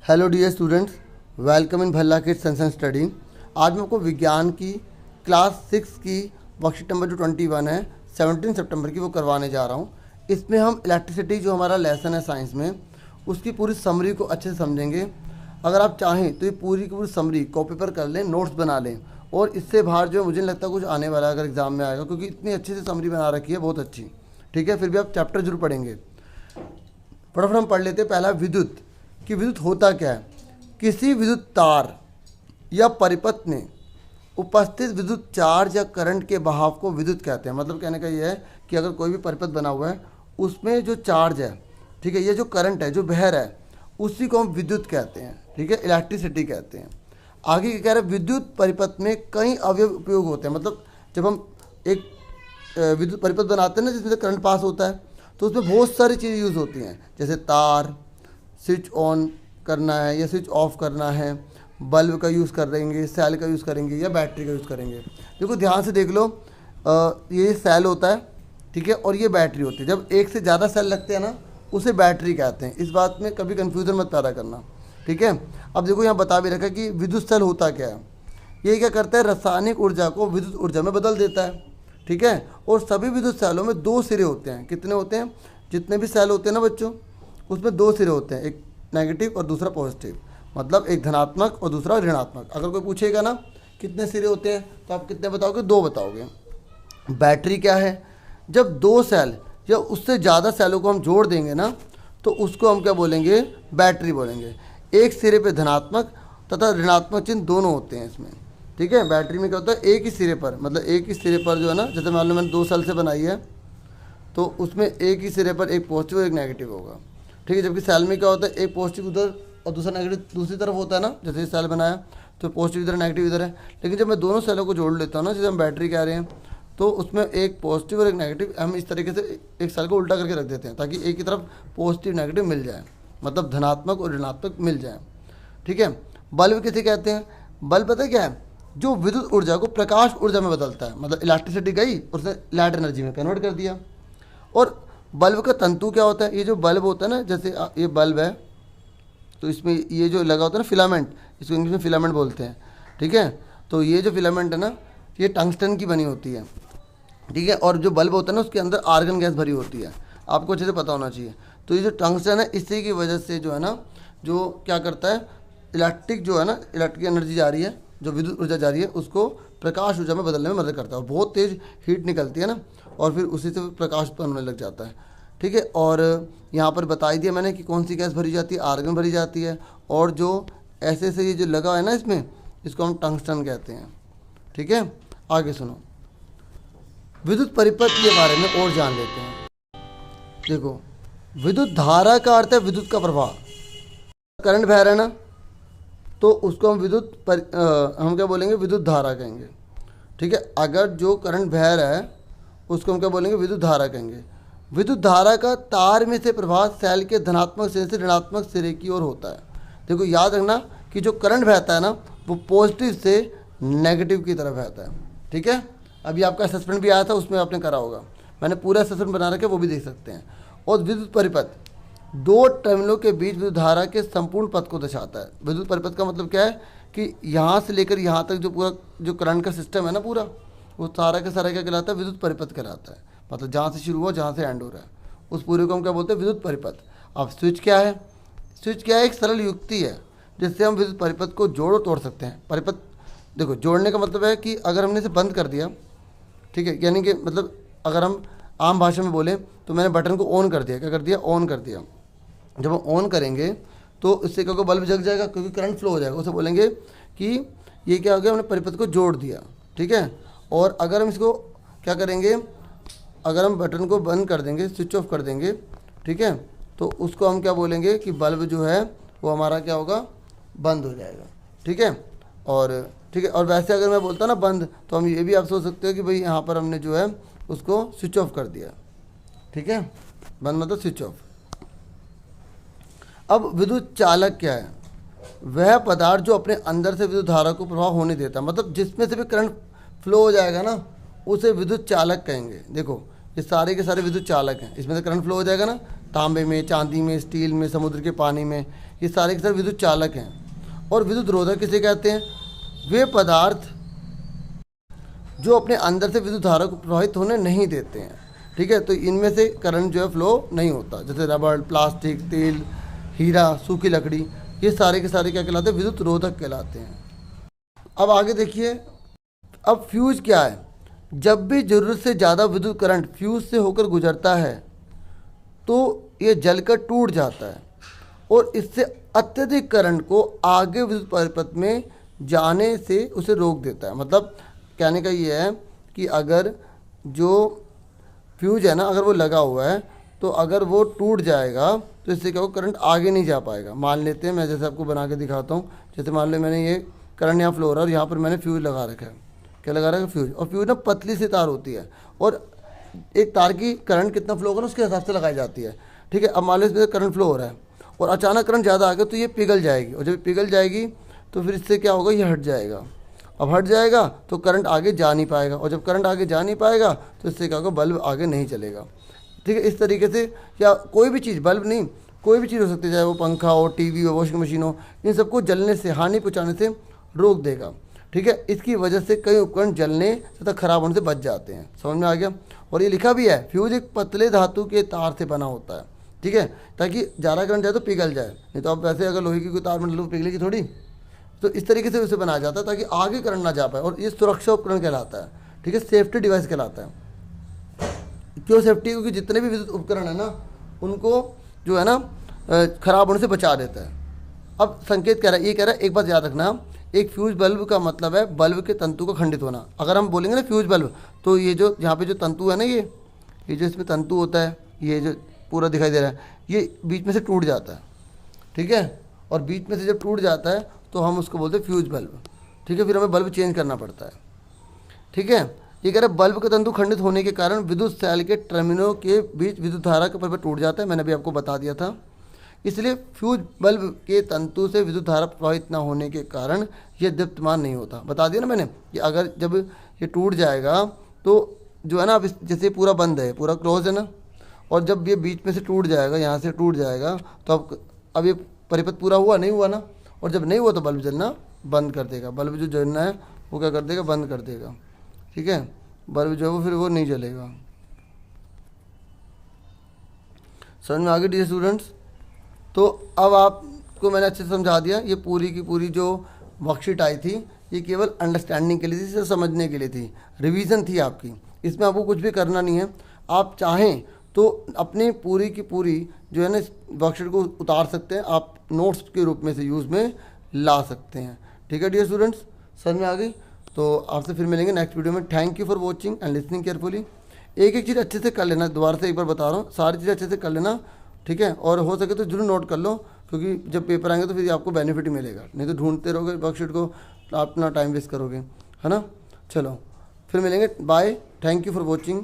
Hello dear students, welcome in Bhalla kids science and study. आज मैं आपको विज्ञान की क्लास 6 की वर्कशीट नंबर जो 21 है 17 सितंबर की वो करवाने जा रहा हूँ। इसमें हम इलेक्ट्रिसिटी जो हमारा लेसन है साइंस में उसकी पूरी समरी को अच्छे से समझेंगे। अगर आप चाहें तो ये पूरी की पूरी समरी कॉपी पर कर लें, नोट्स बना लें, और इससे बाहर जो है मुझे नहीं लगता कुछ आने वाला है अगर एग्ज़ाम में आएगा, क्योंकि इतनी अच्छी से समरी बना रखी है, बहुत अच्छी। ठीक है, फिर भी आप चैप्टर जरूर पढ़ेंगे। फटाफट हम पढ़ लेते हैं। पहला विद्युत कि विद्युत होता क्या है। किसी विद्युत तार या परिपथ में उपस्थित विद्युत चार्ज या करंट के बहाव को विद्युत कहते हैं। मतलब कहने का ये है कि अगर कोई भी परिपथ बना हुआ है उसमें जो चार्ज है, ठीक है, ये जो करंट है जो बह रहा है उसी को हम विद्युत कहते हैं। ठीक है, इलेक्ट्रिसिटी कहते हैं। आगे क्या कह रहे हैं, विद्युत परिपथ में कई अवयव उपयोग होते हैं। मतलब जब हम एक विद्युत परिपथ बनाते हैं ना जिसमें से करंट पास होता है तो उसमें बहुत सारी चीज़ें यूज़ होती हैं, जैसे तार, स्विच ऑन करना है या स्विच ऑफ करना है, बल्ब का यूज़ करेंगे, सेल का यूज़ करेंगे या बैटरी का यूज़ करेंगे। देखो ध्यान से देख लो, ये सेल होता है, ठीक है, और ये बैटरी होती है। जब एक से ज़्यादा सेल लगते हैं ना उसे बैटरी कहते हैं। इस बात में कभी कन्फ्यूज़न मत पैदा करना। ठीक है, अब देखो यहाँ बता भी रखा है कि विद्युत सेल होता क्या है। ये क्या करता है, रासायनिक ऊर्जा को विद्युत ऊर्जा में बदल देता है। ठीक है, और सभी विद्युत सेलों में दो सिरे होते हैं। कितने होते हैं, जितने भी सेल होते हैं ना बच्चों उसमें दो सिरे होते हैं, एक नेगेटिव और दूसरा पॉजिटिव। मतलब एक धनात्मक और दूसरा ऋणात्मक। अगर कोई पूछेगा ना कितने सिरे होते हैं तो आप कितने बताओगे, दो बताओगे। बैटरी क्या है, जब दो सेल या उससे ज़्यादा सेलों को हम जोड़ देंगे ना तो उसको हम क्या बोलेंगे, बैटरी बोलेंगे। एक सिरे पे धनात्मक तथा ऋणात्मक चिन्ह दोनों होते हैं इसमें। ठीक है, बैटरी में क्या होता है, एक ही सिरे पर, मतलब एक ही सिरे पर जो है ना, जैसे मान लो मैंने दो सेल से बनाई है तो उसमें एक ही सिरे पर एक पॉजिटिव और एक नेगेटिव होगा। ठीक है, जबकि सेल में क्या होता है, एक पॉजिटिव उधर और दूसरा नेगेटिव दूसरी तरफ होता है ना। जैसे सेल बनाया तो पॉजिटिव इधर नेगेटिव इधर है, लेकिन जब मैं दोनों सेलों को जोड़ लेता हूँ ना, जैसे हम बैटरी कह रहे हैं, तो उसमें एक पॉजिटिव और एक नेगेटिव हम इस तरीके से एक सेल को उल्टा करके रख देते हैं ताकि एक की तरफ पॉजिटिव नेगेटिव मिल जाए, मतलब धनात्मक और ऋणात्मक मिल जाए। ठीक है, बल्ब किसे कहते हैं, बल्ब पता है क्या है, जो विद्युत ऊर्जा को प्रकाश ऊर्जा में बदलता है। मतलब इलेक्ट्रिसिटी गई और उसने लाइट एनर्जी में कन्वर्ट कर दिया। और बल्ब का तंतु क्या होता है, ये जो बल्ब होता है ना, जैसे ये बल्ब है तो इसमें ये जो लगा होता है ना फिलामेंट, इसको इंग्लिश में फिलामेंट बोलते हैं। ठीक है, तो ये जो फिलामेंट है ना ये टंगस्टन की बनी होती है। ठीक है, और जो बल्ब होता है ना उसके अंदर आर्गन गैस भरी होती है, आपको अच्छे से पता होना चाहिए। तो ये जो टंगस्टन है इसी की वजह से जो है ना, जो क्या करता है, इलेक्ट्रिक जो है ना, इलेक्ट्रिक एनर्जी जा रही है, जो विद्युत ऊर्जा जा रही है उसको प्रकाश ऊर्जा में बदलने में मदद करता है। और बहुत तेज़ हीट निकलती है ना, और फिर उसी से प्रकाश उत्पन्न होने लग जाता है। ठीक है, और यहाँ पर बता ही दिया मैंने कि कौन सी गैस भरी जाती है, आर्गन भरी जाती है। और जो ऐसे से ये जो लगा है ना इसमें, इसको हम टंगस्टन कहते हैं। ठीक है, आगे सुनो, विद्युत परिपथ के बारे में और जान लेते हैं। देखो, विद्युत धारा का अर्थ है विद्युत का प्रवाह। करंट बह रहा है ना तो उसको हम हम क्या बोलेंगे, विद्युत धारा कहेंगे। ठीक है, अगर जो करंट बह रहा है उसको हम क्या बोलेंगे, विद्युत धारा कहेंगे। विद्युत धारा का तार में से प्रवाह सेल के धनात्मक सिरे से ऋणात्मक सिरे की ओर होता है। देखो याद रखना कि जो करंट बहता है ना वो पॉजिटिव से नेगेटिव की तरफ बहता है। ठीक है, अभी आपका असेसमेंट भी आया था, उसमें आपने करा होगा, मैंने पूरा असेसमेंट बना रखा है, वो भी देख सकते हैं। और विद्युत परिपथ दो टर्मिनलों के बीच विद्युत धारा के संपूर्ण पथ को दर्शाता है। विद्युत परिपथ का मतलब क्या है कि यहाँ से लेकर यहाँ तक जो पूरा जो करंट का सिस्टम है ना पूरा, वो सारा का सारा क्या कहलाता है, विद्युत परिपथ कहलाता है। मतलब जहाँ से शुरू हुआ जहाँ से एंड हो रहा है उस पूरे को हम क्या बोलते हैं, विद्युत परिपथ। अब स्विच क्या है, स्विच क्या है, एक सरल युक्ति है जिससे हम विद्युत परिपथ को जोड़ तोड़ सकते हैं। परिपथ देखो जोड़ने का मतलब है कि अगर हमने इसे बंद कर दिया, ठीक है, यानी कि मतलब अगर हम आम भाषा में बोलें तो मैंने बटन को ऑन कर दिया, क्या कर दिया, ऑन कर दिया। जब हम ऑन करेंगे तो इससे क्या होगा, बल्ब जग जाएगा क्योंकि करंट फ्लो हो जाएगा। उसे बोलेंगे कि ये क्या हो गया, हमने परिपथ को जोड़ दिया। ठीक है, और अगर हम इसको क्या करेंगे, अगर हम बटन को बंद कर देंगे, स्विच ऑफ कर देंगे, ठीक है, तो उसको हम क्या बोलेंगे कि बल्ब जो है वो हमारा क्या होगा, बंद हो जाएगा। ठीक है, और ठीक है, और वैसे अगर मैं बोलता ना बंद तो हम ये भी आप सोच सकते हो कि भाई यहाँ पर हमने जो है उसको स्विच ऑफ कर दिया। ठीक है, बंद मतलब स्विच ऑफ। अब विद्युत चालक क्या है, वह पदार्थ जो अपने अंदर से विद्युत धारा को प्रवाह होने देता है। मतलब जिसमें से भी करंट फ्लो हो जाएगा ना उसे विद्युत चालक कहेंगे। देखो ये सारे के सारे विद्युत चालक हैं, इसमें से करंट फ्लो हो जाएगा ना, तांबे में, चांदी में, स्टील में, समुद्र के पानी में, ये सारे के सारे विद्युत चालक हैं। और विद्युत रोधक किसे कहते हैं? वे पदार्थ जो अपने अंदर से विद्युत धारा को प्रवाहित होने नहीं देते हैं। ठीक है, तो इनमें से करंट जो है फ्लो नहीं होता, जैसे रबड़, प्लास्टिक, तेल, हीरा, सूखी लकड़ी, ये सारे के सारे क्या कहलाते हैं? विद्युत रोधक कहलाते हैं। अब आगे देखिए, अब फ्यूज क्या है? जब भी ज़रूरत से ज़्यादा विद्युत करंट फ्यूज से होकर गुजरता है तो ये जलकर टूट जाता है और इससे अत्यधिक करंट को आगे विद्युत परिपथ में जाने से उसे रोक देता है। मतलब कहने का ये है कि अगर जो फ्यूज है ना, अगर वो लगा हुआ है तो अगर वो टूट जाएगा तो इससे क्या होगा? करंट आगे नहीं जा पाएगा। मान लेते हैं, मैं जैसे आपको बना के दिखाता हूँ, जैसे मान लो मैंने ये करंट यहाँ फ्लो हो रहा है और यहाँ पर मैंने फ्यूज लगा रखा है। क्या लगा रखा है? फ्यूज। और फ्यूज ना पतली सी तार होती है और एक तार की करंट कितना फ्लो होगा ना उसके हिसाब से लगाई जाती है। ठीक है, अब मान लो इसमें करंट फ्लो हो रहा है और अचानक करंट ज़्यादा आ गया तो ये पिघल जाएगी, और जब पिघल जाएगी तो फिर इससे क्या होगा? ये हट जाएगा। अब हट जाएगा तो करंट आगे जा नहीं पाएगा, और जब करंट आगे जा नहीं पाएगा तो इससे क्या होगा? बल्ब आगे नहीं चलेगा। ठीक है, इस तरीके से, या कोई भी चीज़, बल्ब नहीं, कोई भी चीज़ हो सकती है, चाहे वो पंखा हो, टीवी हो, वॉशिंग मशीन हो, इन सबको जलने से, हानि पहुँचाने से रोक देगा। ठीक है, इसकी वजह से कई उपकरण जलने तथा खराब होने से बच जाते हैं। समझ में आ गया? और ये लिखा भी है, फ्यूज एक पतले धातु के तार से बना होता है। ठीक है, ताकि ज़्यादा करंट जाए तो पिघल जाए, नहीं तो आप वैसे अगर लोहे की कोई तार में डालो पिघलेगी थोड़ी। तो इस तरीके से उसे बनाया जाता है ताकि आगे करंट ना जा पाए, और ये सुरक्षा उपकरण कहलाता है। ठीक है, सेफ्टी डिवाइस कहलाता है। क्यों सेफ्टी? क्योंकि जितने भी विद्युत उपकरण है ना, उनको जो है ना खराब होने से बचा देता है। अब संकेत कह रहा है, ये कह रहा है, एक बात याद रखना, एक फ्यूज बल्ब का मतलब है बल्ब के तंतु का खंडित होना। अगर हम बोलेंगे ना फ्यूज बल्ब, तो ये जो यहाँ पे जो तंतु है ना, ये जो इसमें तंतु होता है, ये जो पूरा दिखाई दे रहा है, ये बीच में से टूट जाता है। ठीक है, और बीच में से जब टूट जाता है तो हम उसको बोलते हैं फ्यूज बल्ब। ठीक है, फिर हमें बल्ब चेंज करना पड़ता है। ठीक है, ये कह रहा है बल्ब का तंतु खंडित होने के कारण विद्युत सेल के टर्मिनलों के बीच विद्युत धारा का परिपथ टूट जाता है। मैंने अभी आपको बता दिया था। इसलिए फ्यूज बल्ब के तंतु से विद्युत धारा प्रवाहित न होने के कारण यह दीप्तमान नहीं होता। बता दिया ना मैंने कि अगर जब ये टूट जाएगा तो जो है ना, अब जैसे पूरा बंद है, पूरा क्लोज है ना, और जब ये बीच में से टूट जाएगा, यहाँ से टूट जाएगा, तो अब ये परिपथ पूरा हुआ नहीं हुआ ना, और जब नहीं हुआ तो बल्ब जलना बंद कर देगा। बल्ब जो जलना है वो क्या कर देगा? बंद कर देगा। ठीक है, बल्ब जो है वो फिर वो नहीं जलेगा। समझ में आ गई डियर स्टूडेंट्स? तो अब आपको मैंने अच्छे से समझा दिया। ये पूरी की पूरी जो वर्कशीट आई थी ये केवल अंडरस्टैंडिंग के लिए थी, इसे समझने के लिए थी, रिवीजन थी आपकी। इसमें आपको कुछ भी करना नहीं है। आप चाहें तो अपनी पूरी की पूरी जो है ना वर्कशीट को उतार सकते हैं, आप नोट्स के रूप में से यूज़ में ला सकते हैं। ठीक है डियर स्टूडेंट्स, समझ में आ गई? तो आपसे फिर मिलेंगे नेक्स्ट वीडियो में। Thank you for watching and listening carefully. एक एक चीज़ अच्छे से कर लेना, दोबारा से एक बार बता रहा हूँ, सारी चीज़ें अच्छे से कर लेना। ठीक है, और हो सके तो जरूर नोट कर लो, क्योंकि जब पेपर आएंगे तो फिर आपको बेनिफिट ही मिलेगा, नहीं तो ढूंढते रहोगे वर्कशीट को तो आप अपना टाइम वेस्ट करोगे, है ना। चलो फिर मिलेंगे, bye, thank you for watching.